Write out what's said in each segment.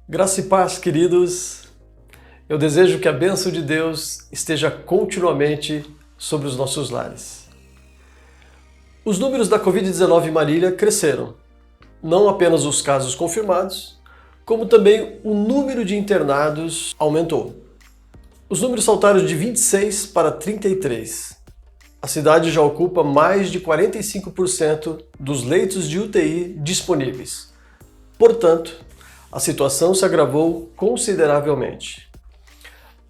Graça e paz, queridos. Eu desejo que a bênção de Deus esteja continuamente sobre os nossos lares. Os números da Covid-19 em Marília cresceram. Não apenas os casos confirmados, como também o número de internados aumentou. Os números saltaram de 26 para 33. A cidade já ocupa mais de 45% dos leitos de UTI disponíveis. Portanto, a situação se agravou consideravelmente.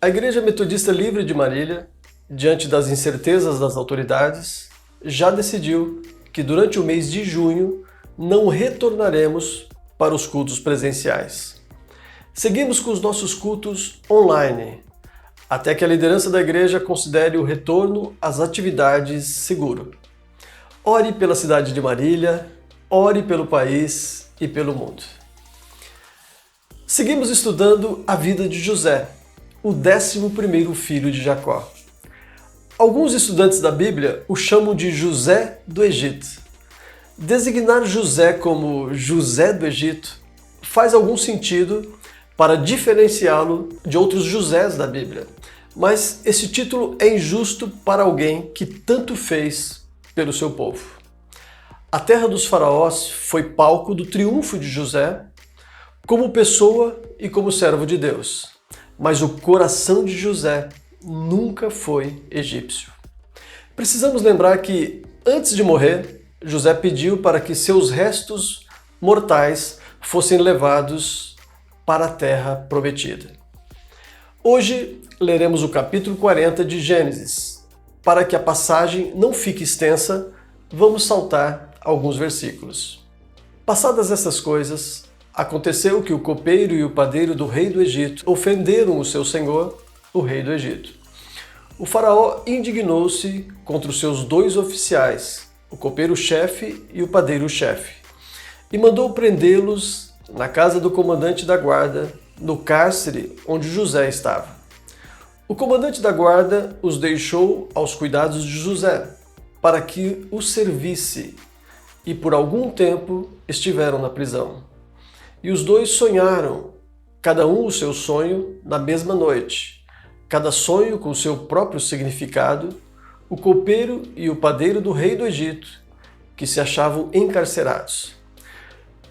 A Igreja Metodista Livre de Marília, diante das incertezas das autoridades, já decidiu que durante o mês de junho não retornaremos para os cultos presenciais. Seguimos com os nossos cultos online, até que a liderança da igreja considere o retorno às atividades seguro. Ore pela cidade de Marília, ore pelo país e pelo mundo. Seguimos estudando a vida de José, o 11º filho de Jacó. Alguns estudantes da Bíblia o chamam de José do Egito. Designar José como José do Egito faz algum sentido para diferenciá-lo de outros Josés da Bíblia, mas esse título é injusto para alguém que tanto fez pelo seu povo. A terra dos faraós foi palco do triunfo de José como pessoa e como servo de Deus, mas o coração de José nunca foi egípcio. Precisamos lembrar que, antes de morrer, José pediu para que seus restos mortais fossem levados para a terra prometida. Hoje leremos o capítulo 40 de Gênesis. Para que a passagem não fique extensa, vamos saltar alguns versículos. Passadas essas coisas, aconteceu que o copeiro e o padeiro do rei do Egito ofenderam o seu senhor, o rei do Egito. O faraó indignou-se contra os seus dois oficiais, o copeiro-chefe e o padeiro-chefe, e mandou prendê-los na casa do comandante da guarda, no cárcere onde José estava. O comandante da guarda os deixou aos cuidados de José, para que o servisse, e por algum tempo estiveram na prisão. E os dois sonharam, cada um o seu sonho, na mesma noite, cada sonho com seu próprio significado, o copeiro e o padeiro do rei do Egito, que se achavam encarcerados.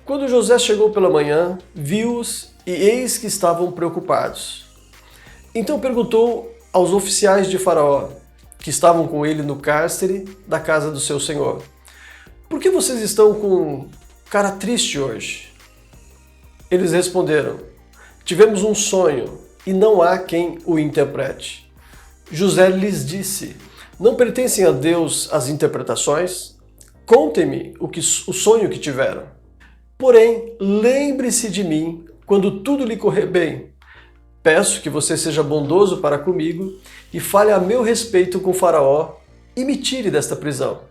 Quando José chegou pela manhã, viu-os e eis que estavam preocupados. Então perguntou aos oficiais de Faraó, que estavam com ele no cárcere da casa do seu senhor: "Por que vocês estão com cara triste hoje?" Eles responderam: "Tivemos um sonho e não há quem o interprete." José lhes disse: "Não pertencem a Deus as interpretações? Contem-me o sonho que tiveram. Porém, lembre-se de mim quando tudo lhe correr bem. Peço que você seja bondoso para comigo e fale a meu respeito com Faraó e me tire desta prisão.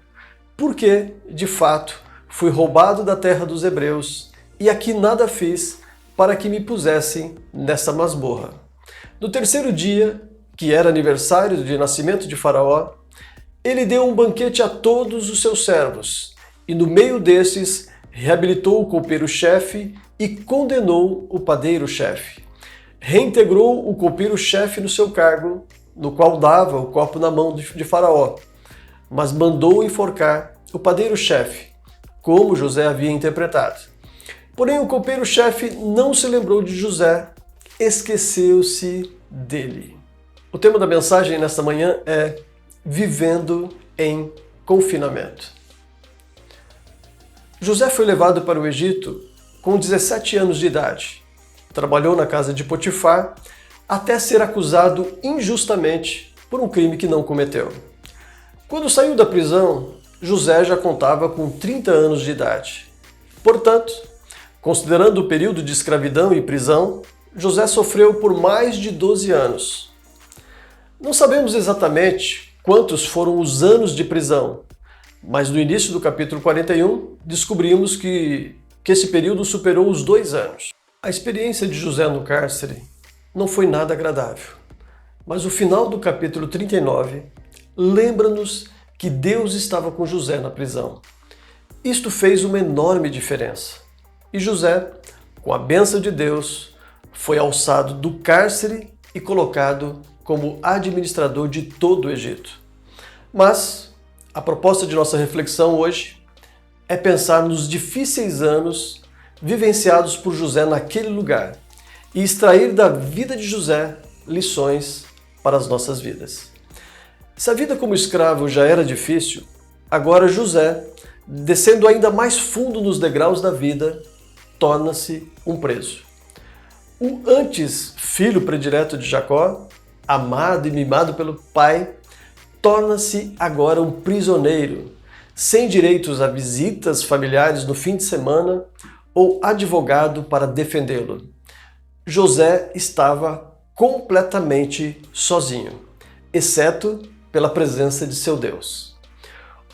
Porque, de fato, fui roubado da terra dos hebreus e aqui nada fiz para que me pusessem nessa masmorra." No terceiro dia, que era aniversário de nascimento de Faraó, ele deu um banquete a todos os seus servos, e no meio desses reabilitou o copeiro-chefe e condenou o padeiro-chefe. Reintegrou o copeiro-chefe no seu cargo, no qual dava o copo na mão de Faraó, mas mandou enforcar o padeiro-chefe, como José havia interpretado. Porém, o copeiro-chefe não se lembrou de José, esqueceu-se dele. O tema da mensagem nesta manhã é Vivendo em Confinamento. José foi levado para o Egito com 17 anos de idade. Trabalhou na casa de Potifar até ser acusado injustamente por um crime que não cometeu. Quando saiu da prisão, José já contava com 30 anos de idade. Portanto, considerando o período de escravidão e prisão, José sofreu por mais de 12 anos. Não sabemos exatamente quantos foram os anos de prisão, mas no início do capítulo 41 descobrimos que esse período superou os 2 anos. A experiência de José no cárcere não foi nada agradável, mas o final do capítulo 39 lembra-nos que Deus estava com José na prisão. Isto fez uma enorme diferença. E José, com a bênção de Deus, foi alçado do cárcere e colocado como administrador de todo o Egito. Mas a proposta de nossa reflexão hoje é pensar nos difíceis anos vivenciados por José naquele lugar e extrair da vida de José lições para as nossas vidas. Se a vida como escravo já era difícil, agora José, descendo ainda mais fundo nos degraus da vida, torna-se um preso. O antes filho predileto de Jacó, amado e mimado pelo pai, torna-se agora um prisioneiro, sem direitos a visitas familiares no fim de semana ou advogado para defendê-lo. José estava completamente sozinho, exceto pela presença de seu Deus.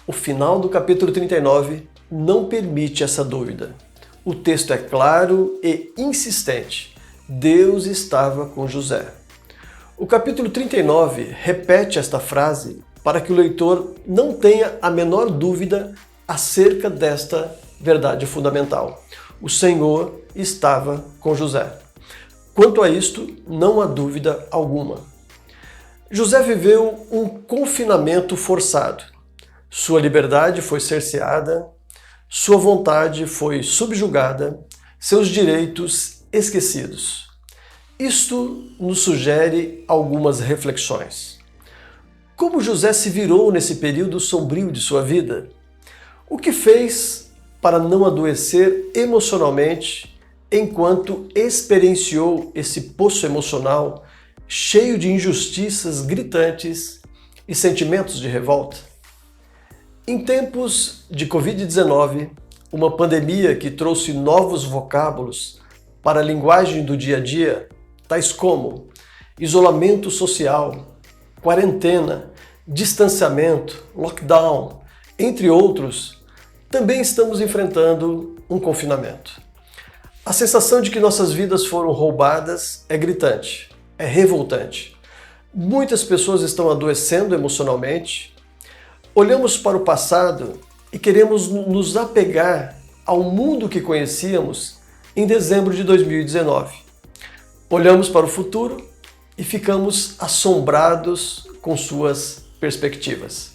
O final do capítulo 39 não permite essa dúvida. O texto é claro e insistente. Deus estava com José. O capítulo 39 repete esta frase para que o leitor não tenha a menor dúvida acerca desta verdade fundamental. O Senhor estava com José. Quanto a isto, não há dúvida alguma. José viveu um confinamento forçado. Sua liberdade foi cerceada, sua vontade foi subjugada, seus direitos esquecidos. Isto nos sugere algumas reflexões. Como José se virou nesse período sombrio de sua vida? O que fez para não adoecer emocionalmente enquanto experienciou esse poço emocional cheio de injustiças gritantes e sentimentos de revolta? Em tempos de Covid-19, uma pandemia que trouxe novos vocábulos para a linguagem do dia a dia, tais como isolamento social, quarentena, distanciamento, lockdown, entre outros, também estamos enfrentando um confinamento. A sensação de que nossas vidas foram roubadas é gritante, é revoltante. Muitas pessoas estão adoecendo emocionalmente. Olhamos para o passado e queremos nos apegar ao mundo que conhecíamos em dezembro de 2019. Olhamos para o futuro e ficamos assombrados com suas perspectivas.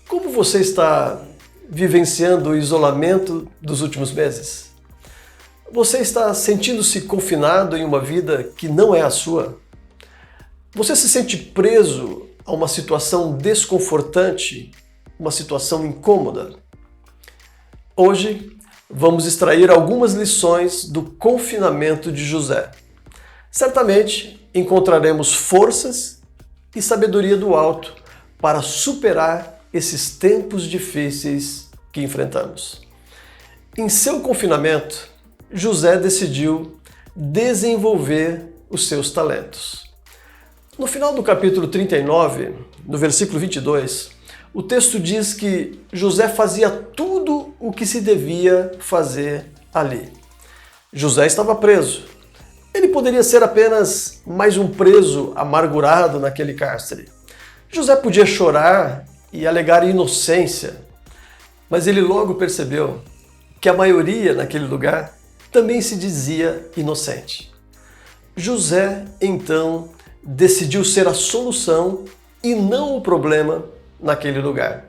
Como você está vivenciando o isolamento dos últimos meses? Você está sentindo-se confinado em uma vida que não é a sua? Você se sente preso a uma situação desconfortante, uma situação incômoda? Hoje, vamos extrair algumas lições do confinamento de José. Certamente encontraremos forças e sabedoria do alto para superar esses tempos difíceis que enfrentamos. Em seu confinamento, José decidiu desenvolver os seus talentos. No final do capítulo 39, no versículo 22, o texto diz que José fazia tudo o que se devia fazer ali. José estava preso. Ele poderia ser apenas mais um preso amargurado naquele cárcere. José podia chorar e alegar inocência, mas ele logo percebeu que a maioria naquele lugar também se dizia inocente. José, então, decidiu ser a solução e não o problema naquele lugar.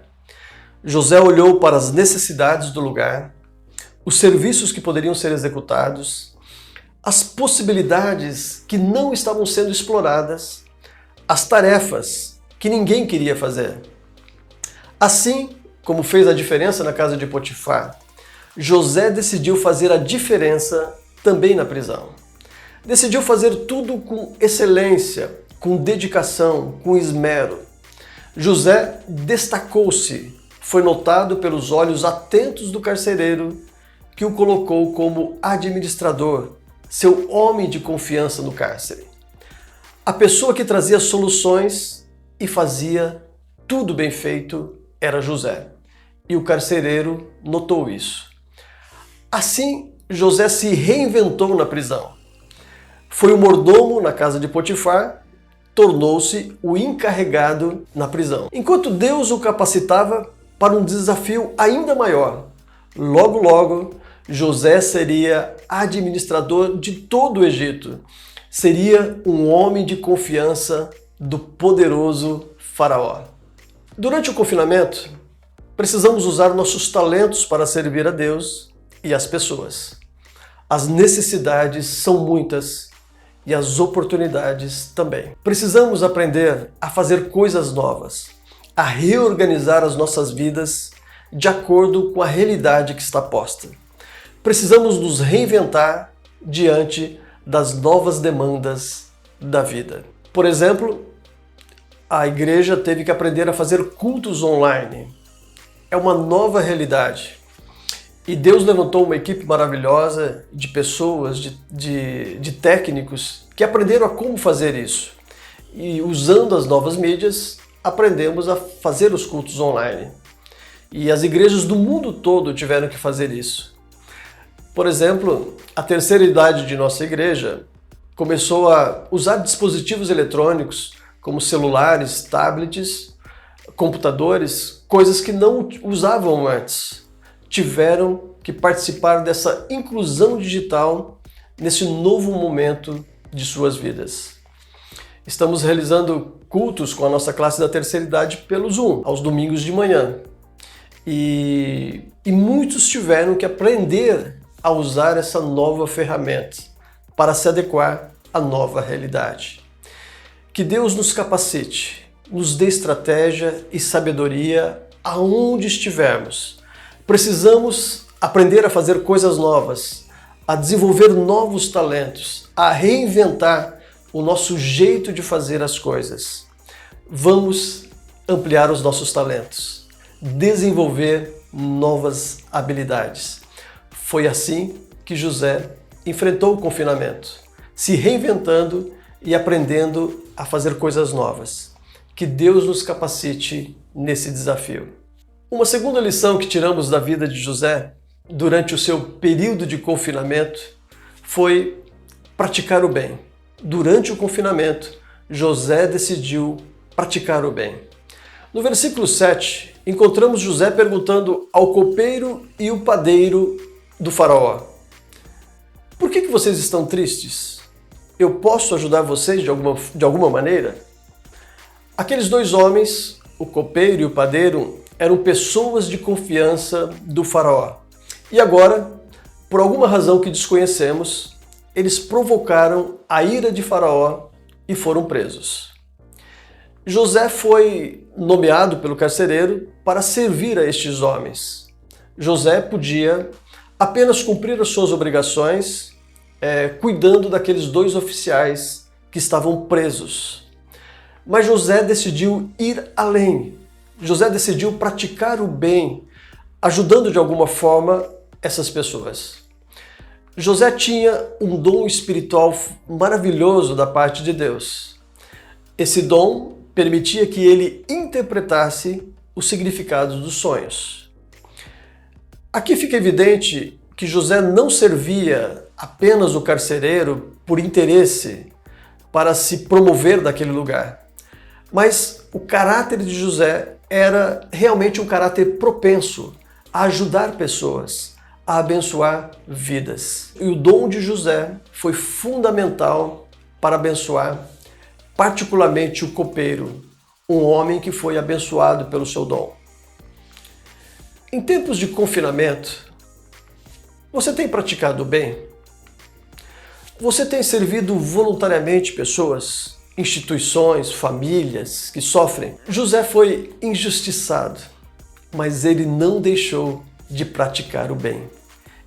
José olhou para as necessidades do lugar, os serviços que poderiam ser executados, as possibilidades que não estavam sendo exploradas, as tarefas que ninguém queria fazer. Assim como fez a diferença na casa de Potifar, José decidiu fazer a diferença também na prisão. Decidiu fazer tudo com excelência, com dedicação, com esmero. José destacou-se, foi notado pelos olhos atentos do carcereiro, que o colocou como administrador, seu homem de confiança no cárcere. A pessoa que trazia soluções e fazia tudo bem feito era José. E o carcereiro notou isso. Assim, José se reinventou na prisão. Foi o mordomo na casa de Potifar, tornou-se o encarregado na prisão. Enquanto Deus o capacitava para um desafio ainda maior. Logo, logo, José seria administrador de todo o Egito. Seria um homem de confiança do poderoso Faraó. Durante o confinamento, precisamos usar nossos talentos para servir a Deus e as pessoas. As necessidades são muitas e as oportunidades também. Precisamos aprender a fazer coisas novas, a reorganizar as nossas vidas de acordo com a realidade que está posta. Precisamos nos reinventar diante das novas demandas da vida. Por exemplo, a igreja teve que aprender a fazer cultos online. É uma nova realidade. E Deus levantou uma equipe maravilhosa de pessoas, de técnicos que aprenderam a como fazer isso. E usando as novas mídias, aprendemos a fazer os cultos online. E as igrejas do mundo todo tiveram que fazer isso. Por exemplo, a terceira idade de nossa igreja começou a usar dispositivos eletrônicos como celulares, tablets, computadores, coisas que não usavam antes. Tiveram que participar dessa inclusão digital nesse novo momento de suas vidas. Estamos realizando cultos com a nossa classe da terceira idade pelo Zoom, aos domingos de manhã. E muitos tiveram que aprender a usar essa nova ferramenta para se adequar à nova realidade. Que Deus nos capacite, nos dê estratégia e sabedoria aonde estivermos. Precisamos aprender a fazer coisas novas, a desenvolver novos talentos, a reinventar o nosso jeito de fazer as coisas. Vamos ampliar os nossos talentos, desenvolver novas habilidades. Foi assim que José enfrentou o confinamento, se reinventando e aprendendo a fazer coisas novas. Que Deus nos capacite nesse desafio. Uma segunda lição que tiramos da vida de José durante o seu período de confinamento foi praticar o bem. Durante o confinamento, José decidiu praticar o bem. No versículo 7, encontramos José perguntando ao copeiro e o padeiro do Faraó: por que vocês estão tristes? Eu posso ajudar vocês de alguma maneira? Aqueles dois homens, o copeiro e o padeiro, eram pessoas de confiança do Faraó. E agora, por alguma razão que desconhecemos, eles provocaram a ira de Faraó e foram presos. José foi nomeado pelo carcereiro para servir a estes homens. José podia apenas cumprir as suas obrigações, cuidando daqueles dois oficiais que estavam presos. Mas José decidiu ir além. José decidiu praticar o bem, ajudando de alguma forma essas pessoas. José tinha um dom espiritual maravilhoso da parte de Deus. Esse dom permitia que ele interpretasse os significados dos sonhos. Aqui fica evidente que José não servia apenas o carcereiro por interesse para se promover daquele lugar, mas o caráter de José era realmente um caráter propenso a ajudar pessoas, a abençoar vidas. E o dom de José foi fundamental para abençoar particularmente o copeiro, um homem que foi abençoado pelo seu dom. Em tempos de confinamento, você tem praticado o bem? Você tem servido voluntariamente pessoas, instituições, famílias que sofrem? José foi injustiçado, mas ele não deixou de praticar o bem.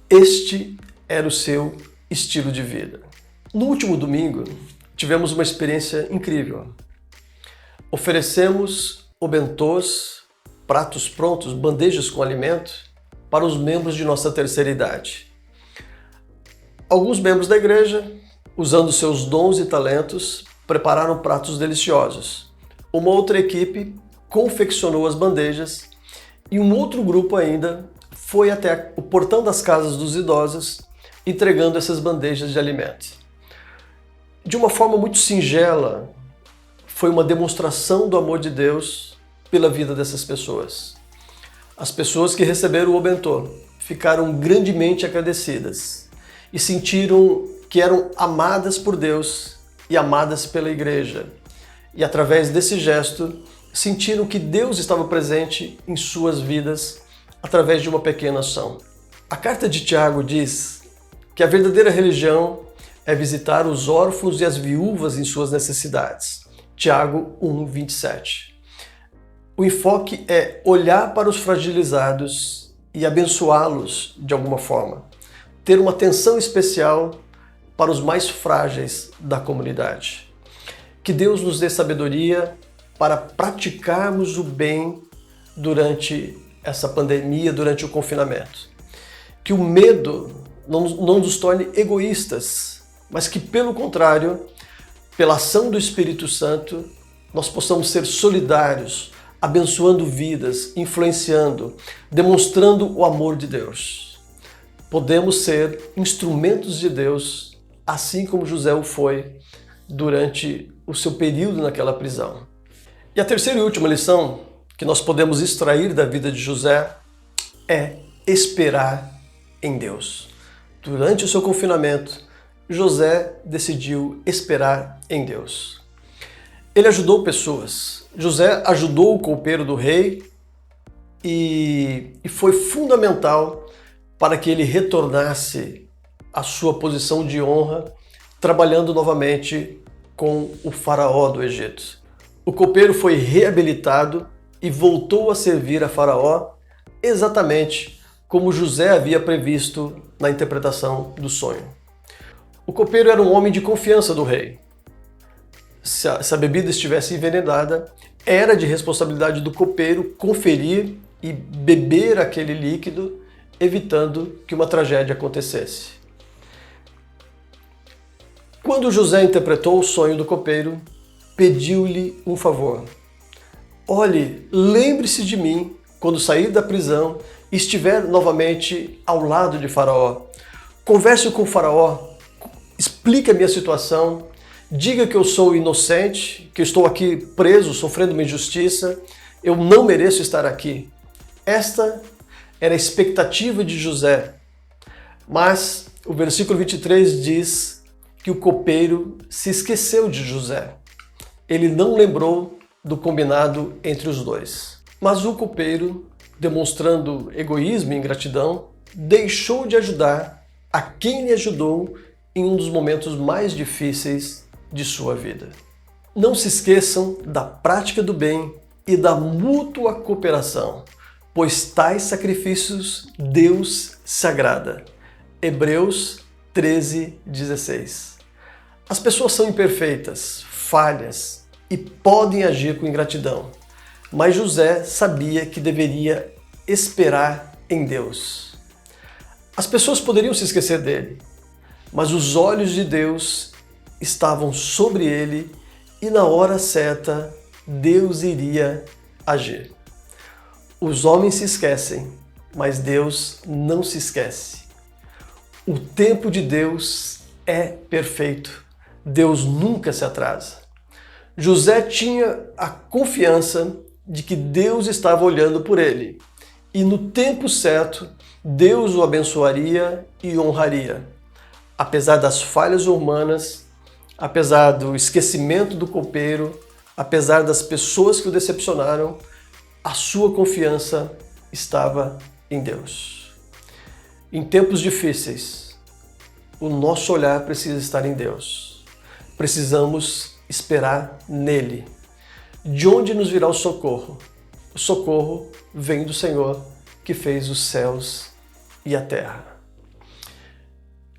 Este era o seu estilo de vida. No último domingo, tivemos uma experiência incrível. Oferecemos bentôs, pratos prontos, bandejas com alimento para os membros de nossa terceira idade. Alguns membros da igreja, usando seus dons e talentos, prepararam pratos deliciosos. Uma outra equipe confeccionou as bandejas e um outro grupo ainda foi até o portão das casas dos idosos entregando essas bandejas de alimento. De uma forma muito singela, foi uma demonstração do amor de Deus pela vida dessas pessoas. As pessoas que receberam o bentô ficaram grandemente agradecidas e sentiram que eram amadas por Deus e amadas pela igreja. E através desse gesto, sentiram que Deus estava presente em suas vidas através de uma pequena ação. A carta de Tiago diz que a verdadeira religião é visitar os órfãos e as viúvas em suas necessidades. Tiago 1:27. O enfoque é olhar para os fragilizados e abençoá-los de alguma forma. Ter uma atenção especial para os mais frágeis da comunidade. Que Deus nos dê sabedoria para praticarmos o bem durante essa pandemia, durante o confinamento. Que o medo não nos torne egoístas, mas que, pelo contrário, pela ação do Espírito Santo, nós possamos ser solidários, abençoando vidas, influenciando, demonstrando o amor de Deus. Podemos ser instrumentos de Deus, assim como José o foi durante o seu período naquela prisão. E a terceira e última lição que nós podemos extrair da vida de José é esperar em Deus. Durante o seu confinamento, José decidiu esperar em Deus. Ele ajudou pessoas. José ajudou o copeiro do rei e foi fundamental para que ele retornasse à sua posição de honra, trabalhando novamente com o faraó do Egito. O copeiro foi reabilitado e voltou a servir a Faraó exatamente como José havia previsto na interpretação do sonho. O copeiro era um homem de confiança do rei. Se a bebida estivesse envenenada, era de responsabilidade do copeiro conferir e beber aquele líquido, evitando que uma tragédia acontecesse. Quando José interpretou o sonho do copeiro, pediu-lhe um favor. Olhe, lembre-se de mim quando sair da prisão e estiver novamente ao lado de Faraó. Converse com o Faraó, explique a minha situação, diga que eu sou inocente, que eu estou aqui preso, sofrendo uma injustiça, eu não mereço estar aqui. Esta era a expectativa de José. Mas o versículo 23 diz que o copeiro se esqueceu de José. Ele não lembrou do combinado entre os dois. Mas o copeiro, demonstrando egoísmo e ingratidão, deixou de ajudar a quem lhe ajudou em um dos momentos mais difíceis de sua vida. Não se esqueçam da prática do bem e da mútua cooperação, pois tais sacrifícios Deus se agrada. Hebreus 13:16. As pessoas são imperfeitas, falhas e podem agir com ingratidão, mas José sabia que deveria esperar em Deus. As pessoas poderiam se esquecer dele, mas os olhos de Deus estavam sobre ele e na hora certa Deus iria agir. Os homens se esquecem, mas Deus não se esquece. O tempo de Deus é perfeito. Deus nunca se atrasa. José tinha a confiança de que Deus estava olhando por ele e no tempo certo Deus o abençoaria e honraria. Apesar das falhas humanas, apesar do esquecimento do copeiro, apesar das pessoas que o decepcionaram, a sua confiança estava em Deus. Em tempos difíceis, o nosso olhar precisa estar em Deus. Precisamos esperar nele. De onde nos virá o socorro? O socorro vem do Senhor que fez os céus e a terra.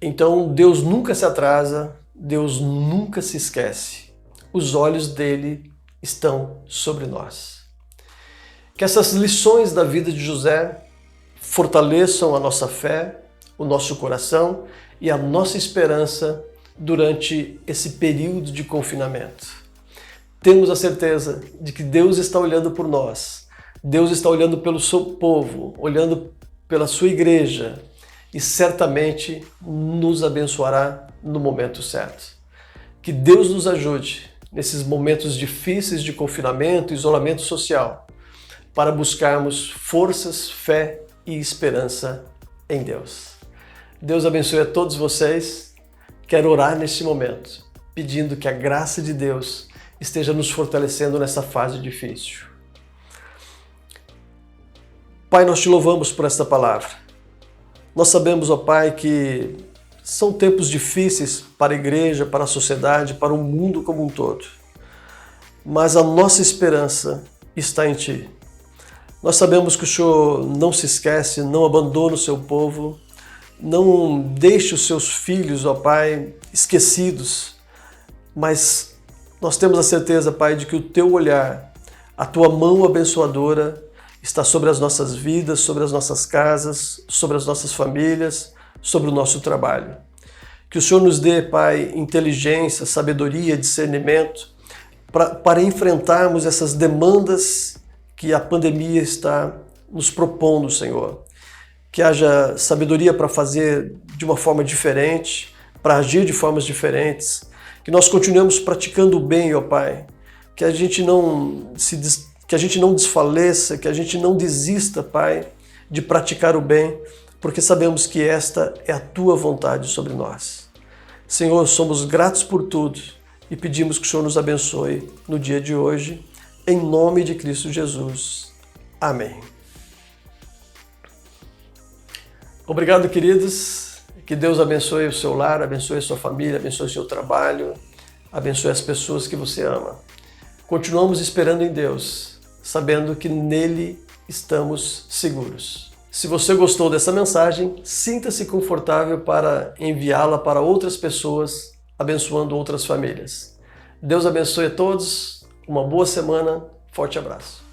Então Deus nunca se atrasa, Deus nunca se esquece. Os olhos dele estão sobre nós. Que essas lições da vida de José fortaleçam a nossa fé, o nosso coração e a nossa esperança durante esse período de confinamento. Temos a certeza de que Deus está olhando por nós, Deus está olhando pelo seu povo, olhando pela sua igreja e certamente nos abençoará no momento certo. Que Deus nos ajude nesses momentos difíceis de confinamento e isolamento social para buscarmos forças, fé e esperança em Deus. Deus abençoe a todos vocês. Quero orar neste momento, pedindo que a graça de Deus esteja nos fortalecendo nessa fase difícil. Pai, nós te louvamos por esta palavra. Nós sabemos, ó Pai, que são tempos difíceis para a igreja, para a sociedade, para o mundo como um todo. Mas a nossa esperança está em Ti. Nós sabemos que o Senhor não se esquece, não abandona o seu povo, não deixa os seus filhos, ó Pai, esquecidos. Mas nós temos a certeza, Pai, de que o Teu olhar, a Tua mão abençoadora está sobre as nossas vidas, sobre as nossas casas, sobre as nossas famílias, sobre o nosso trabalho. Que o Senhor nos dê, Pai, inteligência, sabedoria, discernimento para enfrentarmos essas demandas que a pandemia está nos propondo, Senhor. Que haja sabedoria para fazer de uma forma diferente, para agir de formas diferentes. Que nós continuemos praticando o bem, ó Pai. Que a gente não desfaleça, que a gente não desista, Pai, de praticar o bem, porque sabemos que esta é a Tua vontade sobre nós. Senhor, somos gratos por tudo e pedimos que o Senhor nos abençoe no dia de hoje, em nome de Cristo Jesus. Amém. Obrigado, queridos. Que Deus abençoe o seu lar, abençoe a sua família, abençoe o seu trabalho, abençoe as pessoas que você ama. Continuamos esperando em Deus, sabendo que nele estamos seguros. Se você gostou dessa mensagem, sinta-se confortável para enviá-la para outras pessoas, abençoando outras famílias. Deus abençoe a todos, uma boa semana, forte abraço.